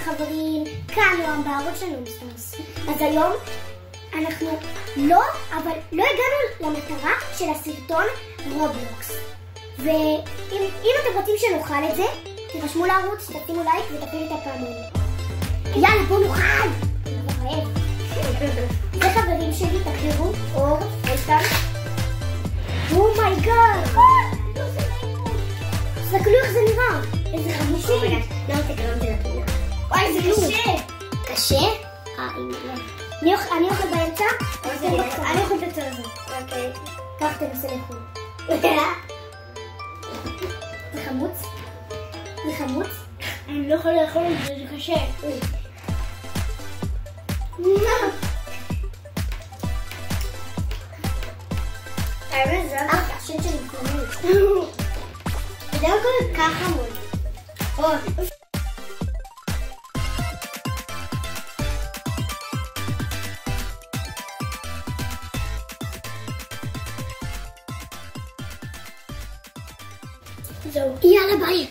חברים, כאן נועם בערוץ של נומסטוס. אז היום אנחנו לא הגענו למטרה של הסרטון רובלוקס. ואם אתם רוצים שנאכל את זה, תירשמו לערוץ, תשימו לייק ותפעילו את הפעמון. יאללה, בואו נאכל! זה חברים שלי, תכירו, אור, איתן. אומייגאד! תסתכלו איך זה נראה. איזה חמישי. לא תקרם זה לתמונה. וואי, זה קשה. קשה? אני אוכל באמצע. אני אוכל את הצד הזה. אוקיי. כך תנסה לאכול. זה חמוץ? זה חמוץ? אני לא יכולה לאכול את זה, זה קשה. האמת זה השם שלי מתנמל. זה לא כל כך חמוד. זהו. יאללה ביי.